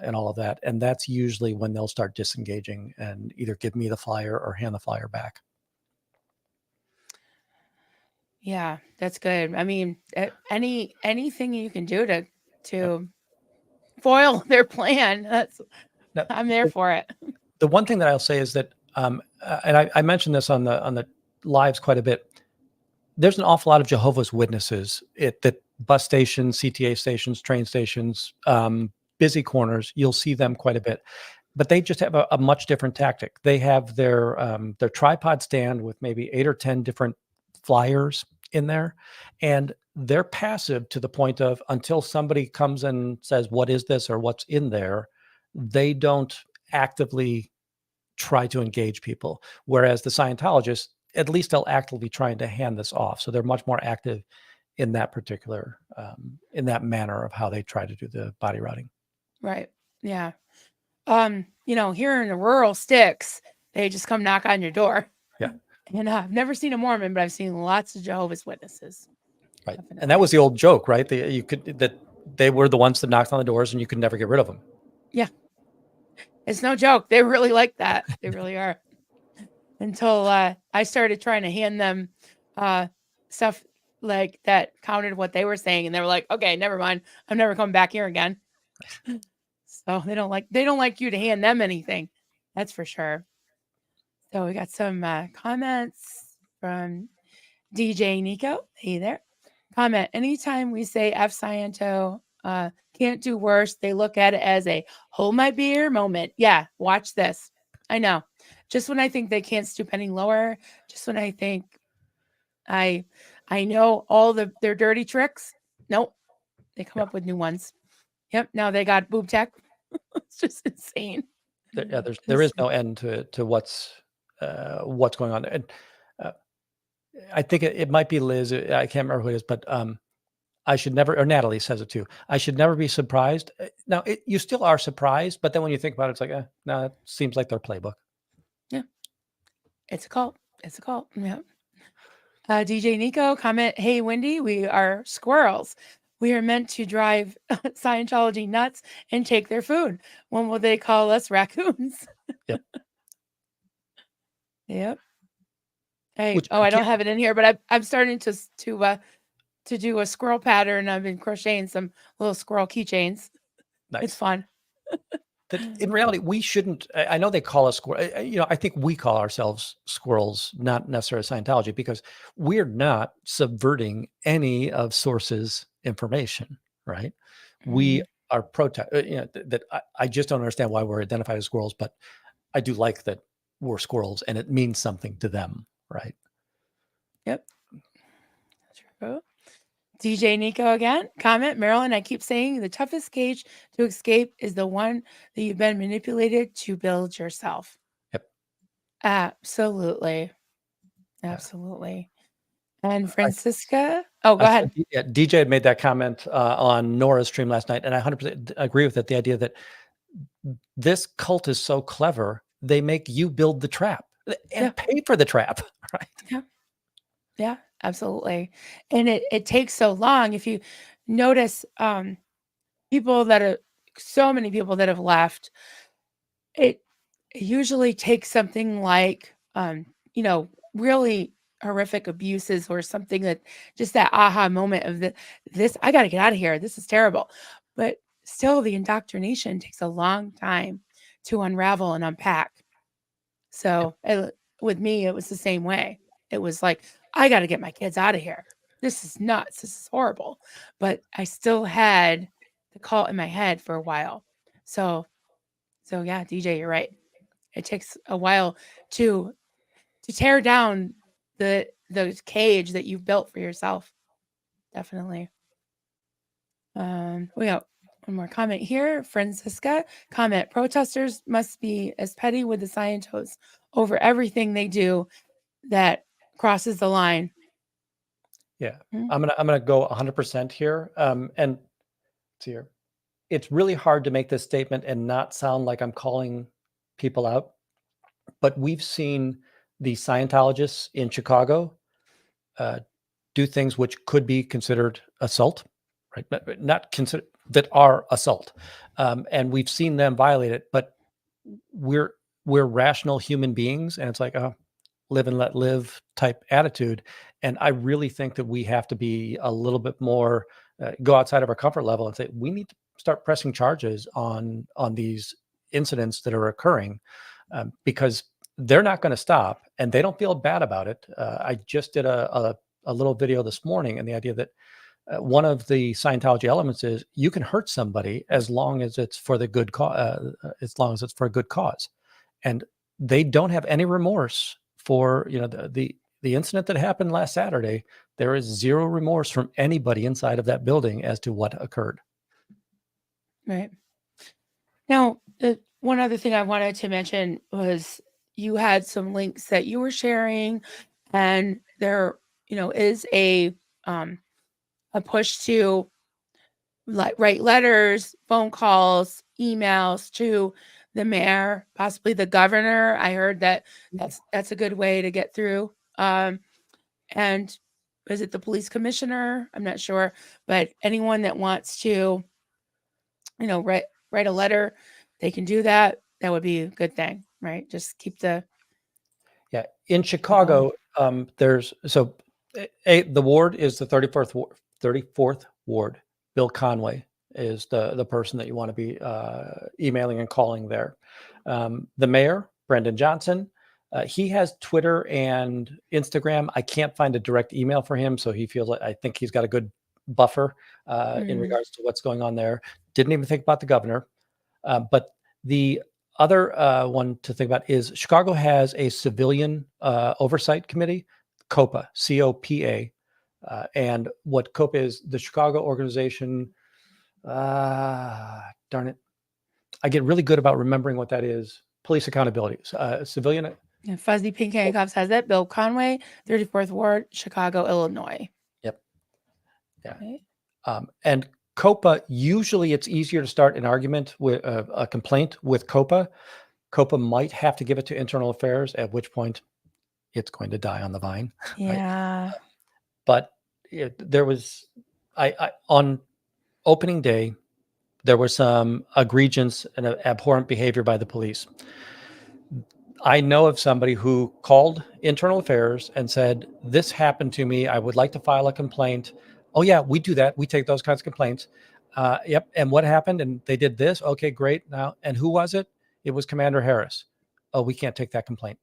And all of that. And that's usually when they'll start disengaging and either give me the flyer or hand the flyer back. Yeah, that's good. I mean, anything you can do to foil their plan, Now, I'm there for it. the one thing that I'll say is that, and I mentioned this on the lives quite a bit. There's an awful lot of Jehovah's Witnesses at the bus stations, CTA stations, train stations, busy corners. You'll see them quite a bit, but they just have a much different tactic. They have their tripod stand with maybe 8 or 10 different flyers in there, and they're passive to the point of until somebody comes and says, "What is this?" or "What's in there?" They don't actively try to engage people. Whereas the Scientologists, at least they'll actively trying to hand this off. So they're much more active in that particular, in that manner of how they try to do the body routing. Right. Yeah. Here in the rural sticks, they just come knock on your door. Yeah. And I've never seen a Mormon, but I've seen lots of Jehovah's Witnesses. Right. Definitely. And that was the old joke, right? That they were the ones that knocked on the doors and you could never get rid of them. Yeah. It's no joke. They really like that. They really are. Until I started trying to hand them stuff like that countered what they were saying, and they were like, "Okay, never mind. I'm never coming back here again." So they don't like you to hand them anything. That's for sure. So we got some comments from DJ Nico. Hey there. Comment. Anytime we say F Sciento can't do worse, they look at it as a hold my beer moment. Yeah, watch this. I know. Just when I think they can't stoop any lower, just when I think I know all their dirty tricks, nope. They come up with new ones. Yep. Now they got boob tech. It's just insane. There is no end to what's going on. And I think it might be Liz. I can't remember who it is, but I should never, or Natalie says it too. I should never be surprised. Now you still are surprised, but then when you think about it, it's like, no, it seems like their playbook. Yeah. It's a cult. It's a cult. Yeah. DJ Nico comment, hey, Wendy, we are squirrels. We are meant to drive Scientology nuts and take their food. When will they call us raccoons? Yep. Yep. Hey, I don't have it in here, but I'm starting to do a squirrel pattern. I've been crocheting some little squirrel keychains. Nice. It's fun. That in reality, we shouldn't. I know they call us squirrel. I think we call ourselves squirrels, not necessarily Scientology, because we're not subverting any of Source's information, right? Mm-hmm. We are protest. That I just don't understand why we're identified as squirrels, but I do like that we're squirrels, and it means something to them, right? Yep. True. DJ Nico again. Comment, Marilyn, I keep saying the toughest cage to escape is the one that you've been manipulated to build yourself. Yep. Absolutely. Absolutely. And Francisca. Go ahead. Yeah, DJ had made that comment on Nora's stream last night, and I 100% agree with it. The idea that this cult is so clever, they make you build the trap and pay for the trap, right? Yeah. Yeah, absolutely. And it takes so long. If you notice so many people that have left, it usually takes something like, really horrific abuses or something that just that aha moment of this, I got to get out of here. This is terrible. But still the indoctrination takes a long time to unravel and unpack. So with me, it was the same way. It was like, I got to get my kids out of here. This is nuts. This is horrible. But I still had the cult in my head for a while. So yeah, DJ, you're right. It takes a while to tear down the cage that you've built for yourself. Definitely. We got one more comment here. Francisca comment: protesters must be as petty with the scientists over everything they do that crosses the line. Yeah, I'm gonna go 100% here. And here, it's really hard to make this statement and not sound like I'm calling people out. But we've seen the Scientologists in Chicago do things which could be considered assault, right? But not consider that are assault, and we've seen them violate it. But we're rational human beings, and it's like a live and let live type attitude. And I really think that we have to be a little bit more go outside of our comfort level and say we need to start pressing charges on these incidents that are occurring, because they're not going to stop and they don't feel bad about it. I just did a little video this morning, and the idea that one of the Scientology elements is you can hurt somebody as long as it's for the good cause, as long as it's for a good cause, and they don't have any remorse for the incident that happened last Saturday. There is zero remorse from anybody inside of that building as to what occurred. Right. Now, one other thing I wanted to mention was you had some links that you were sharing, and there, is a push to write letters, phone calls, emails to the mayor, possibly the governor. I heard that that's a good way to get through. And is it the police commissioner? I'm not sure, but anyone that wants to, write a letter, they can do that. That would be a good thing, right? Just keep the in Chicago. There's the ward is the 34th ward. Bill Conway is the person that you want to be emailing and calling there. The mayor, Brendan Johnson, he has Twitter and Instagram. I can't find a direct email for him, so he feels like I think he's got a good buffer in regards to what's going on there. Didn't even think about the governor, but the other one to think about is Chicago has a civilian oversight committee, COPA, COPA. And what COPA is, the Chicago organization, darn it. I get really good about remembering what that is. Police accountability, civilian. And Fuzzy Pink Handcuffs has it. Bill Conway, 34th Ward, Chicago, Illinois. Yep. Yeah. Okay. And COPA, usually it's easier to start an argument with a complaint with COPA. COPA might have to give it to Internal Affairs, at which point it's going to die on the vine. Yeah. Right? But there was, on opening day, there was some egregious and abhorrent behavior by the police. I know of somebody who called Internal Affairs and said, this happened to me. I would like to file a complaint. Oh yeah, we do that. We take those kinds of complaints. Yep. And what happened? And they did this. Okay, great. Now, and who was it? It was Commander Harris. Oh, we can't take that complaint.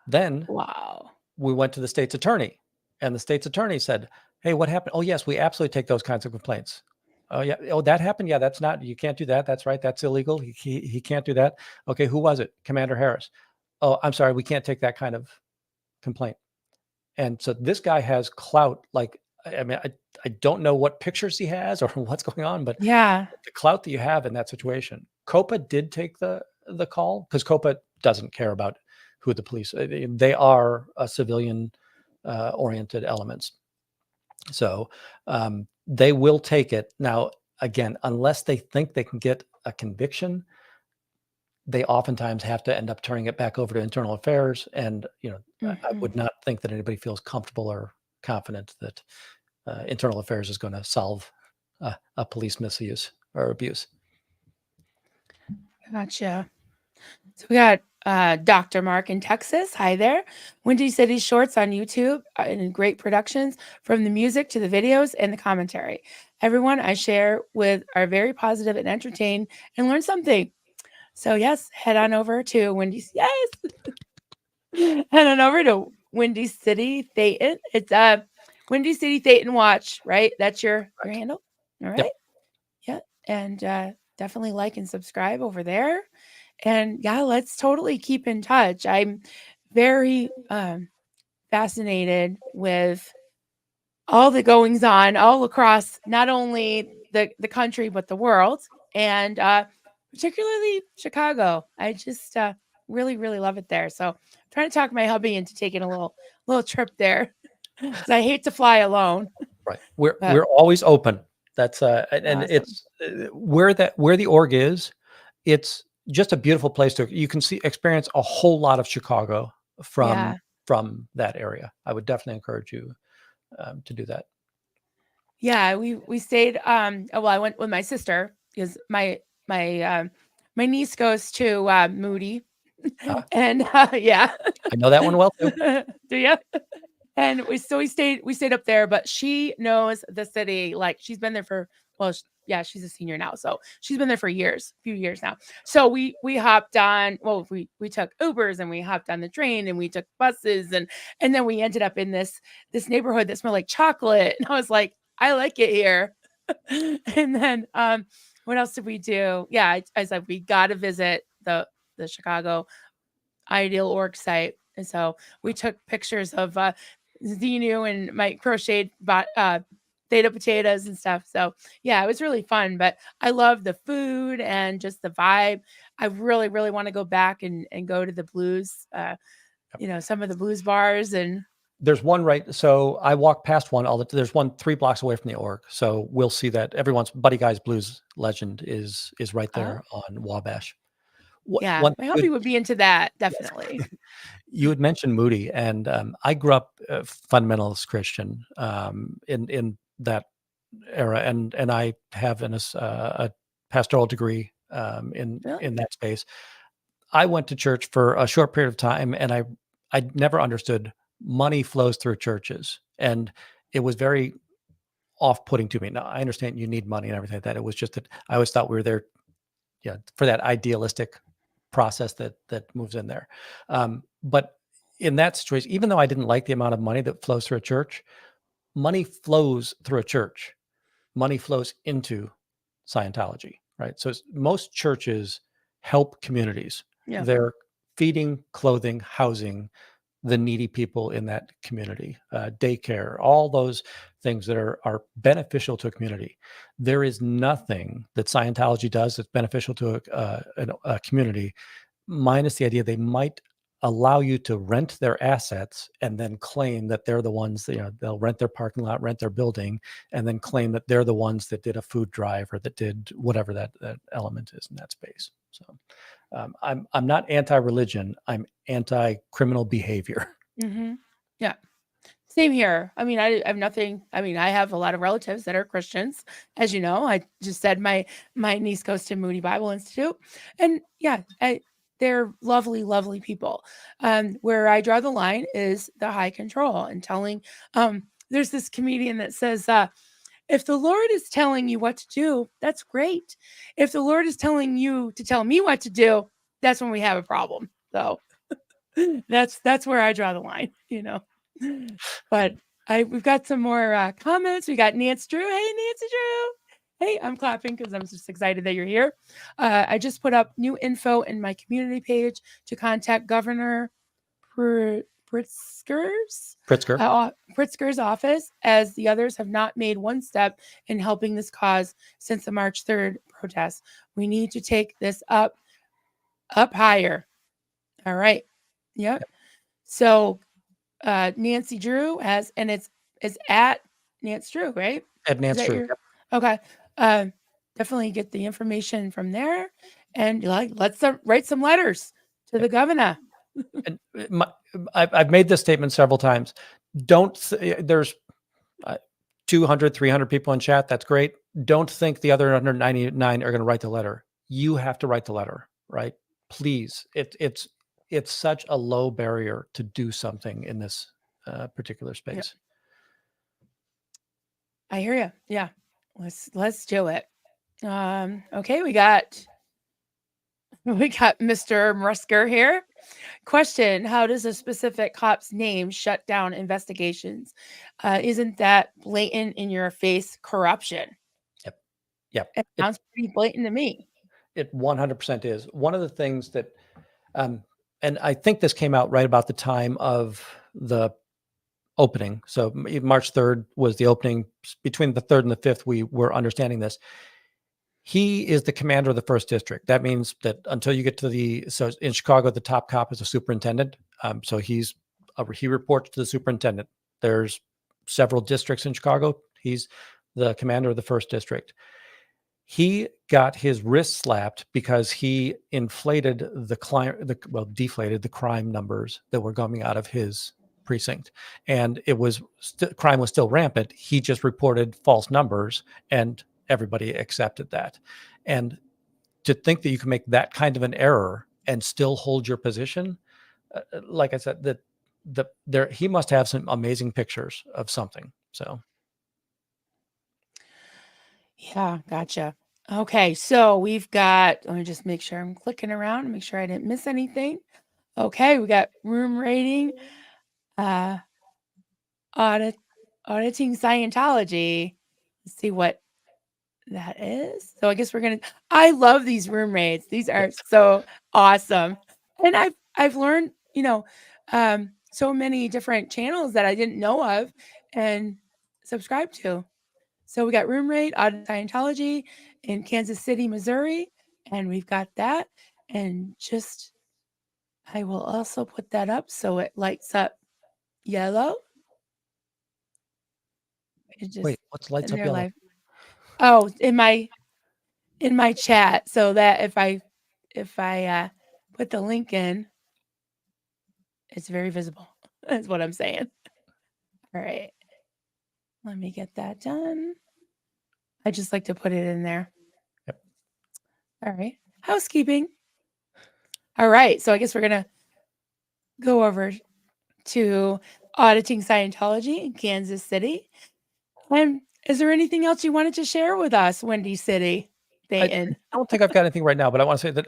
Then wow, we went to the state's attorney, and the state's attorney said, hey, what happened? Oh, yes, we absolutely take those kinds of complaints. Oh, yeah. Oh, that happened. Yeah, that's not, you can't do that. That's right. That's illegal. He can't do that. Okay. Who was it? Commander Harris. Oh, I'm sorry. We can't take that kind of complaint. And so this guy has clout. Like, I mean, I don't know what pictures he has or what's going on, but yeah, the clout that you have in that situation. COPA did take the call because COPA doesn't care about who the police, they are a civilian oriented elements. So they will take it. Now, again, unless they think they can get a conviction, they oftentimes have to end up turning it back over to Internal Affairs. And, I would not think that anybody feels comfortable or confident that Internal Affairs is going to solve a police misuse or abuse. Gotcha. So we got Dr. Mark in Texas. Hi there. Windy City Shorts on YouTube and great productions, from the music to the videos and the commentary. Everyone I share with are very positive and entertained and learn something. So yes, head on over to Windy. Yes. Head on over to Windy City Thetan. It's Windy City Thetan Watch, right? That's your handle. All right. Yep. Yeah. and definitely like and subscribe over there. And yeah, let's totally keep in touch. I'm very fascinated with all the goings on all across not only the country but the world, and particularly Chicago. I just really really love it there. So I'm trying to talk my hubby into taking a little trip there because I hate to fly alone. Right. But We're always open. That's and awesome. it's where the org is. It's just a beautiful place you can experience a whole lot of Chicago Yeah. from that area. I would definitely encourage you to do that. Yeah, we stayed. Well, I went with my sister because my niece goes to Moody, and yeah, I know that one well too. do you? And we stayed up there, but she knows the city. Like she's been there for yeah, she's a senior now, so she's been there for few years now. So we hopped on. Well, we took Ubers and we hopped on the train and we took buses and then we ended up in this neighborhood that smelled like chocolate. And I was like, I like it here. And then what else did we do? Yeah, I said we got to visit the Chicago Ideal Org site. And so we took pictures of Xenu and my crocheted theta potatoes and stuff. So yeah, it was really fun. But I love the food and just the vibe. I really, really want to go back and go to the blues, some of the blues bars. And there's one right. So I walk past one there's one 3 blocks away from the org. So we'll see that everyone's Buddy Guy's Blues legend is right there on Wabash. Yeah, my hubby would be into that, definitely. You had mentioned Moody, and I grew up fundamentalist Christian in that era, and I have a pastoral degree in that space. I went to church for a short period of time, and I never understood money flows through churches, and it was very off-putting to me. Now I understand you need money and everything like that. It was just that I always thought we were there, for that idealistic process that moves in there. But in that situation, even though I didn't like the amount of money that flows through a church, money flows through a church. Money flows into Scientology, right? So most churches help communities. Yeah. They're feeding, clothing, housing the needy people in that community, daycare, all those things that are beneficial to a community. There is nothing that Scientology does that's beneficial to a community, minus the idea they might allow you to rent their assets and then claim that they're the ones that, they'll rent their parking lot, rent their building, and then claim that they're the ones that did a food drive or that did whatever that element is in that space. So I'm not anti-religion. I'm anti-criminal behavior. Mm-hmm. Yeah. Same here. I mean, I have nothing. I mean, I have a lot of relatives that are Christians. As you know, I just said my niece goes to Moody Bible Institute. And yeah, they're lovely, lovely people. Where I draw the line is the high control and telling, there's this comedian that says, if the Lord is telling you what to do, that's great. If the Lord is telling you to tell me what to do, that's when we have a problem. So that's where I draw the line, But we've got some more comments. We got Nancy Drew. Hey, Nancy Drew. Hey, I'm clapping because I'm just excited that you're here. I just put up new info in my community page to contact Governor Pritzker's office, as the others have not made one step in helping this cause since the March 3rd protests. We need to take this up higher. All right. Yep. So Nancy Drew and it's at Nancy Drew, right? At Nancy Drew. Yep. Okay. Definitely get the information from there, and let's write some letters to the governor. And I've made this statement several times. There's 200, 300 people in chat. That's great. Don't think the other 199 are going to write the letter. You have to write the letter, right? Please. It's such a low barrier to do something in this particular space. I hear you. Yeah. Let's do it. Okay. We got Mr. Mrusker here. Question: how does a specific cop's name shut down investigations? Isn't that blatant in your face corruption? Yep. Yeah. It sounds pretty blatant to me. It 100% is. One of the things that, and I think this came out right about the time of the opening. So March 3rd was the opening. Between the 3rd and the 5th, we were understanding this. He is the commander of the 1st district. That means that until you get to so in Chicago, the top cop is a superintendent. So he reports to the superintendent. There's several districts in Chicago. He's the commander of the 1st district. He got his wrist slapped because he deflated the crime numbers that were coming out of his precinct, and crime was still rampant. He just reported false numbers, and everybody accepted that. And to think that you can make that kind of an error and still hold your position, like I said, he must have some amazing pictures of something. So. Yeah, gotcha. Okay, so we've got, let me just make sure I'm clicking around, make sure I didn't miss anything. Okay, we got room rating, auditing Scientology. Let's see what that is. So I guess I love these room rates. These are so awesome. And I've learned, so many different channels that I didn't know of and subscribe to. So we got room rate, audit Scientology in Kansas City, Missouri. And we've got that. And I will also put that up so it lights up yellow. Wait, what's lights up yellow? Live. Oh, in my chat, so that if I put the link in, it's very visible. That's what I'm saying. All right. Let me get that done. I just like to put it in there. Yep. All right. Housekeeping. All right. So I guess we're going to go over to auditing Scientology in Kansas City. And is there anything else you wanted to share with us, Windy City? I don't think I've got anything right now, but I want to say that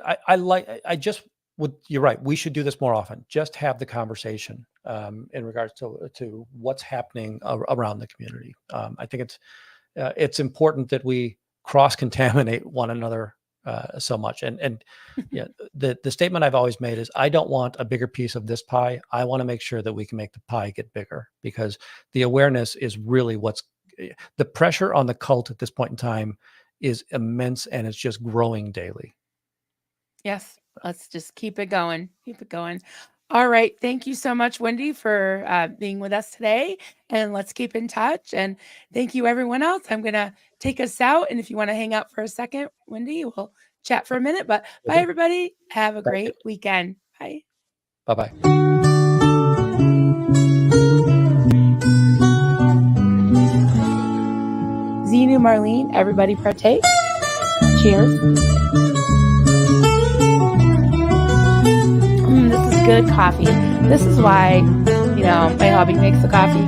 you're right. We should do this more often. Just have the conversation in regards to what's happening around the community. I think it's important that we cross-contaminate one another so much. And yeah, the statement I've always made is, I don't want a bigger piece of this pie. I want to make sure that we can make the pie get bigger, because the awareness is really the pressure on the cult at this point in time is immense, and it's just growing daily. Yes. Let's just keep it going. Keep it going. All right. Thank you so much, Wendy, for being with us today. And let's keep in touch. And thank you, everyone else. I'm going to take us out. And if you want to hang out for a second, Wendy, we'll chat for a minute. But bye, everybody. Have a great weekend. Bye. Bye-bye. Zenu, Marlene, everybody partake. Cheers. This is good coffee. This is why, my hubby makes the coffee.